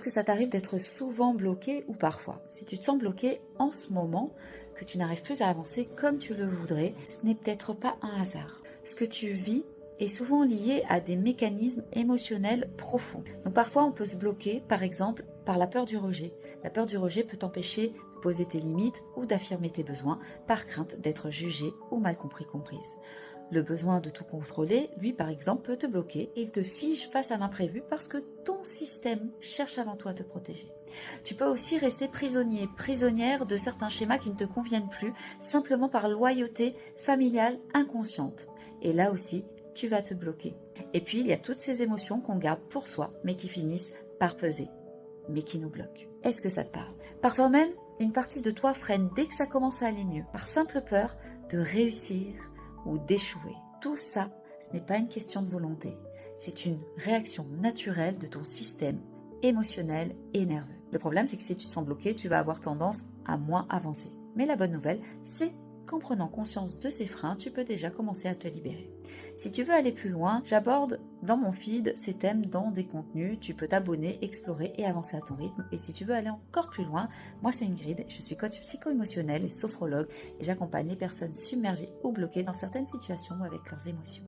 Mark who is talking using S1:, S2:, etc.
S1: que ça t'arrive d'être souvent bloqué ou parfois? Si tu te sens bloqué en ce moment, que tu n'arrives plus à avancer comme tu le voudrais, ce n'est peut-être pas un hasard. Ce que tu vis est souvent lié à des mécanismes émotionnels profonds. Donc parfois on peut se bloquer, par exemple, par la peur du rejet. La peur du rejet peut t'empêcher de poser tes limites ou d'affirmer tes besoins par crainte d'être jugé ou mal comprise. Le besoin de tout contrôler, lui par exemple, peut te bloquer et il te fige face à l'imprévu parce que ton système cherche avant tout à te protéger. Tu peux aussi rester prisonnier, prisonnière de certains schémas qui ne te conviennent plus, simplement par loyauté familiale inconsciente. Et là aussi, tu vas te bloquer. Et puis, il y a toutes ces émotions qu'on garde pour soi, mais qui finissent par peser, mais qui nous bloquent. Est-ce que ça te parle? Parfois même, une partie de toi freine dès que ça commence à aller mieux, par simple peur de réussir ou d'échouer. Tout ça, ce n'est pas une question de volonté. C'est une réaction naturelle de ton système émotionnel et nerveux. Le problème, c'est que si tu te sens bloqué, tu vas avoir tendance à moins avancer. Mais la bonne nouvelle, c'est qu'en prenant conscience de ces freins, tu peux déjà commencer à te libérer. Si tu veux aller plus loin, j'aborde dans mon feed ces thèmes dans des contenus. Tu peux t'abonner, explorer et avancer à ton rythme. Et si tu veux aller encore plus loin, moi c'est Ingrid, je suis coach psycho-émotionnel et sophrologue et j'accompagne les personnes submergées ou bloquées dans certaines situations avec leurs émotions.